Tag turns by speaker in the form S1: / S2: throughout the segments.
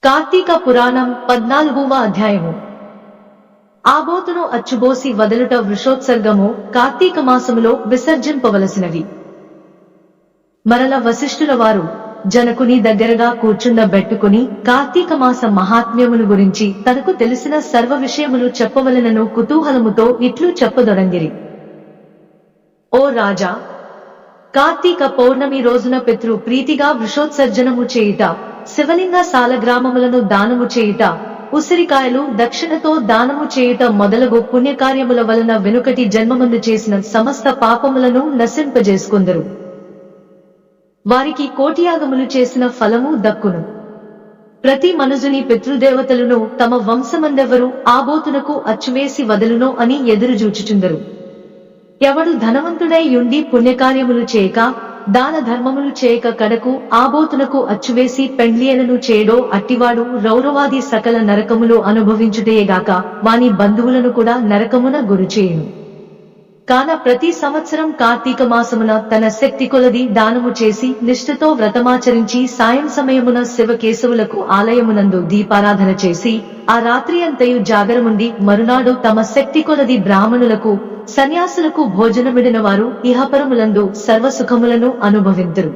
S1: కార్తీక పురాణం 14వ అధ్యాయము. ఆబోతును అచ్చుబోసి వదలుట వృషోత్సర్గము. కార్తీక మాసములో విసర్జింపవలసినవి. మరల వశిష్ఠుల వారు జనకుని దగ్గరగా కూర్చుండబెట్టుకుని కార్తీక మాస మహాత్మ్యమును గురించి తనకు తెలిసిన సర్వ విషయములు చెప్పవలెనను కుతూహలముతో ఇట్లు చెప్పదొడంగిరి. ఓ రాజా, కార్తీక పౌర్ణమి రోజున పితృ ప్రీతిగా వృషోత్సర్జనము చేయుట, శివలింగ సాలగ్రామములను దానము చేయుట, ఉసిరికాయలు దక్షిణతో దానము చేయుట మొదలగు పుణ్యకార్యముల వలన వెనుకటి జన్మమందు చేసిన సమస్త పాపములను నశింపజేసుకొందరు. వారికి కోటియాగములు చేసిన ఫలము దక్కును. ప్రతి మనుజుని పితృదేవతలను తమ వంశమందెవరు ఆబోతునకు అచ్చువేసి వదలునో అని ఎదురుజూచుచుందరు. ఎవడు ధనవంతుడై యుండి పుణ్యకార్యములు చేయక, దాన ధర్మములు చేయక కడకు ఆబోతునకు అచ్చువేసి పెండ్లియనను చేయడో అట్టివాడు రౌరవాది సకల నరకములు అనుభవించుటయేగాక వాని బంధువులను కూడా నరకమున గురిచేయును. కాన ప్రతి సంవత్సరం కార్తీక మాసమున తన శక్తి కొలది దానము చేసి నిష్ఠతో వ్రతమాచరించి సాయం సమయమున శివకేశవులకు ఆలయమునందు దీపారాధన చేసి ఆ రాత్రి అంతయు జాగరముండి మరునాడు తమ శక్తి కొలది బ్రాహ్మణులకు సన్యాసులకు భోజనమిడిన వారు ఇహపరములందు సర్వసుఖములను అనుభవింతురు.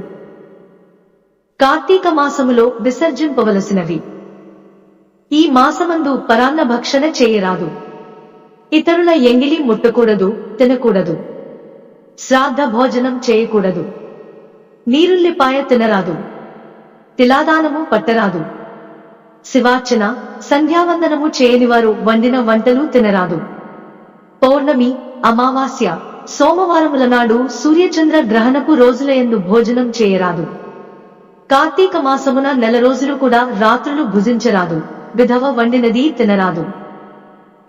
S1: కార్తీక మాసములో విసర్జింపవలసినవి. ఈ మాసమందు పరాన్న భక్షణ చేయరాదు. ఇతరుల ఎంగిలి ముట్టకూడదు, తినకూడదు. శ్రాద్ధ భోజనం చేయకూడదు. నీరుల్లిపాయ తినరాదు. తిలాదానము పట్టరాదు. శివార్చన, సంధ్యావందనము చేయనివారు వండిన వంటలు తినరాదు. పౌర్ణమి, అమావాస్య, సోమవారముల నాడు సూర్యచంద్ర గ్రహణపు రోజులయందు భోజనం చేయరాదు. కార్తీక మాసమున నెల రోజులు కూడా రాత్రులు భుజించరాదు. విధవ వండినది తినరాదు.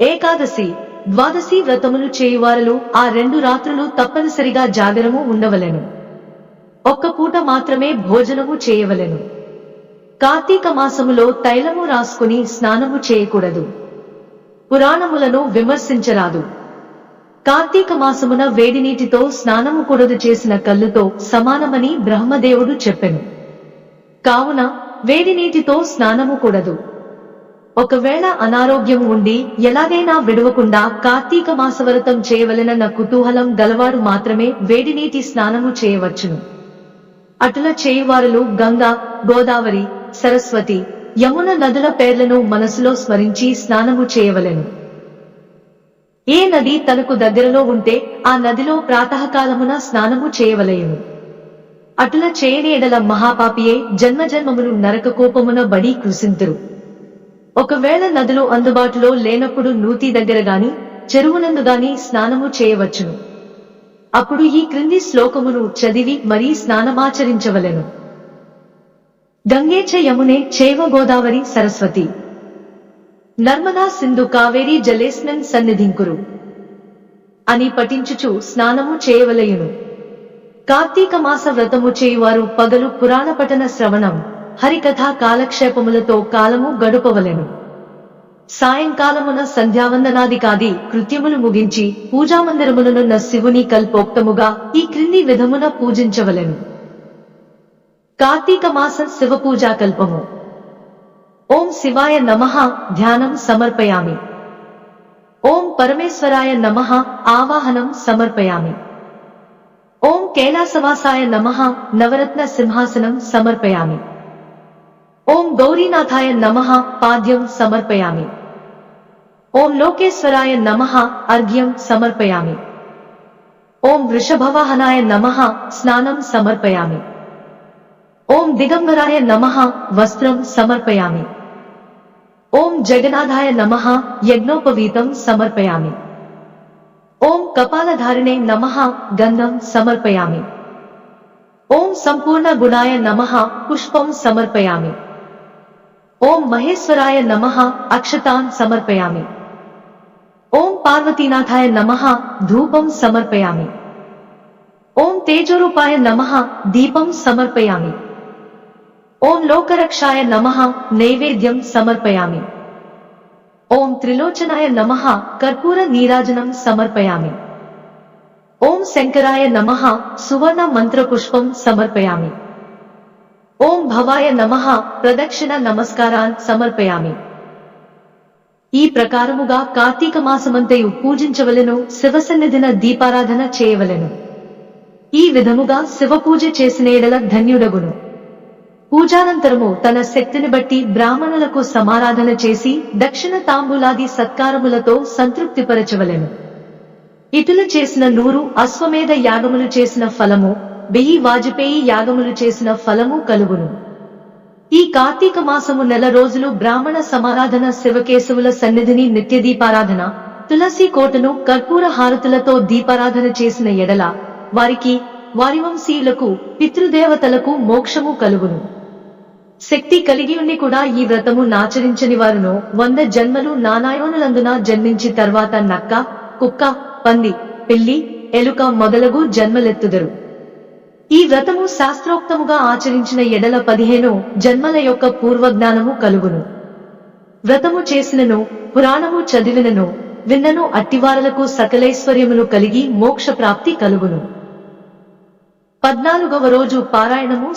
S1: ఏకాదశి, ద్వాదశి వ్రతములు చేయువారలు ఆ 2 రాత్రులు తప్పనిసరిగా జాగరము ఉండవలెను. ఒక్క పూట మాత్రమే భోజనము చేయవలెను. కార్తీక మాసములో తైలము రాసుకుని స్నానము చేయకూడదు. పురాణములను విమర్శించరాదు. కార్తీక మాసమున వేడినీటితో స్నానము కూడదు, చేసిన కల్లుతో సమానమని బ్రహ్మదేవుడు చెప్పెను. కావున వేడినీటితో స్నానము కూడదు. ఒకవేళ అనారోగ్యం ఉండి ఎలాగైనా విడవకుండా కార్తీక మాసవ్రతం చేయవలెనన్న కుతూహలం గలవాడు మాత్రమే వేడినీటి స్నానము చేయవచ్చును. అటుల చేయువారులు గంగా, గోదావరి, సరస్వతి, యమున నదుల పేర్లను మనసులో స్మరించి స్నానము చేయవలెను. ఏ నది తనకు దగ్గరలో ఉంటే ఆ నదిలో ప్రాతకాలమున స్నానము చేయవలెను. అటుల చేయని ఎడల మహాపాపియే జన్మజన్మములు నరక కోపమున బడి కృశింతురు. ఒకవేళ నదులు అందుబాటులో లేనప్పుడు నూతి దగ్గర గాని చెరువునందు గాని స్నానము చేయవచ్చును. అప్పుడు ఈ క్రింది శ్లోకమును చదివి మరీ స్నానమాచరించవలెను. గంగే చ యమునే చైవ గోదావరి సరస్వతి నర్మదా సింధు కావేరీ జలేస్మిన్ సన్నిధింకురు అని పఠించుచు స్నానము చేయవలయును. కార్తీక మాస వ్రతము చేయువారు పగలు పురాణ పఠన శ్రవణం, హరికథా కాలక్షేపములతో కాలము గడుపవలెను. సాయంకాలమున సంధ్యావందనాదికాది కృత్యములు ముగించి పూజామందిరములనున్న శివుని కల్పోక్తముగా ఈ క్రింది విధమున పూజించవలెను. కార్తీక మాస శివపూజా కల్పము. ఓం శివాయ నమః ధ్యానం సమర్పయామి. ఓం పరమేశ్వరాయ నమః ఆవాహనం సమర్పయామి. ఓం కైలాసవాసాయ నమః నవరత్న సింహాసనం సమర్పయామి. ఓం గౌరీనాథాయ నమః పాద్యం సమర్పయామి. ఓం లోకేశ్వరాయ నమః అర్ఘ్యం సమర్పయామి. ఓం వృషభవాహనాయ నమః స్నానం సమర్పయామి. ఓం దిగంబరాయ నమః వస్త్రం సమర్పయామి. ఓం జగన్నాథాయ నమః యజ్ఞోపవీతం సమర్పయామి. ఓం కపాలధారిణే నమః గంధం సమర్పయామి. ఓం సంపూర్ణ గుణాయ నమః పుష్పం సమర్పయామి. ఓం మహేశ్వరాయ నమః అక్షతాన్ సమర్పయామి. ఓం పార్వతీనాథాయ నమః ధూపం సమర్పయామి. ఓం తేజోరూపాయ నమః దీపం సమర్పయామి. ఓం లోకరక్షాయ నమః నైవేద్యం సమర్పయామి. ఓం త్రిలోచనాయ నమః కర్పూర నీరాజనం సమర్పయామి. ఓం శంకరాయ నమః సువర్ణ మంత్రపుష్పం సమర్పయామి. ఓం భవాయ నమః ప్రదక్షిణ నమస్కారాన్ సమర్పయామి. ఈ ప్రకారముగా కార్తీక మాసమంతయు పూజించవలెను, శివసన్నిధిన దీపారాధన చేయవలెను. ఈ విధముగా శివపూజ చేసిన ఎడల ధన్యుడగును. పూజానంతరము తన శక్తిని బట్టి బ్రాహ్మణులకు సమారాధన చేసి దక్షిణ తాంబూలాది సత్కారములతో సంతృప్తిపరచవలెను. ఇటుల చేసిన 100 అశ్వమేధ యాగములు చేసిన ఫలము, 1000 వాజపేయి యాగములు చేసిన ఫలము కలుగును. ఈ కార్తీక మాసము నెల రోజులు బ్రాహ్మణ సమారాధన, శివకేశవుల సన్నిధిని నిత్య దీపారాధన, తులసి కోటను కర్పూర హారతులతో దీపారాధన చేసిన ఎడల వారికి, వారి వంశీయులకు, పితృదేవతలకు మోక్షము కలుగును. శక్తి కలిగియుండి కూడా ఈ వ్రతము నాచరించని వారును 100 జన్మలు నానాయోనులందున జన్మించి తర్వాత నక్క, కుక్క, పంది, పిల్లి, ఎలుక మొదలగు జన్మలెత్తుదరు. ఈ వ్రతము శాస్త్రోక్తముగా ఆచరించిన ఎడల 15 జన్మల యొక్క పూర్వజ్ఞానము కలుగును. వ్రతము చేసినను, పురాణము చదివినను, విన్నను అట్టివారలకు సకలైశ్వర్యములు కలిగి మోక్ష ప్రాప్తి కలుగును. 14వ రోజు పారాయణము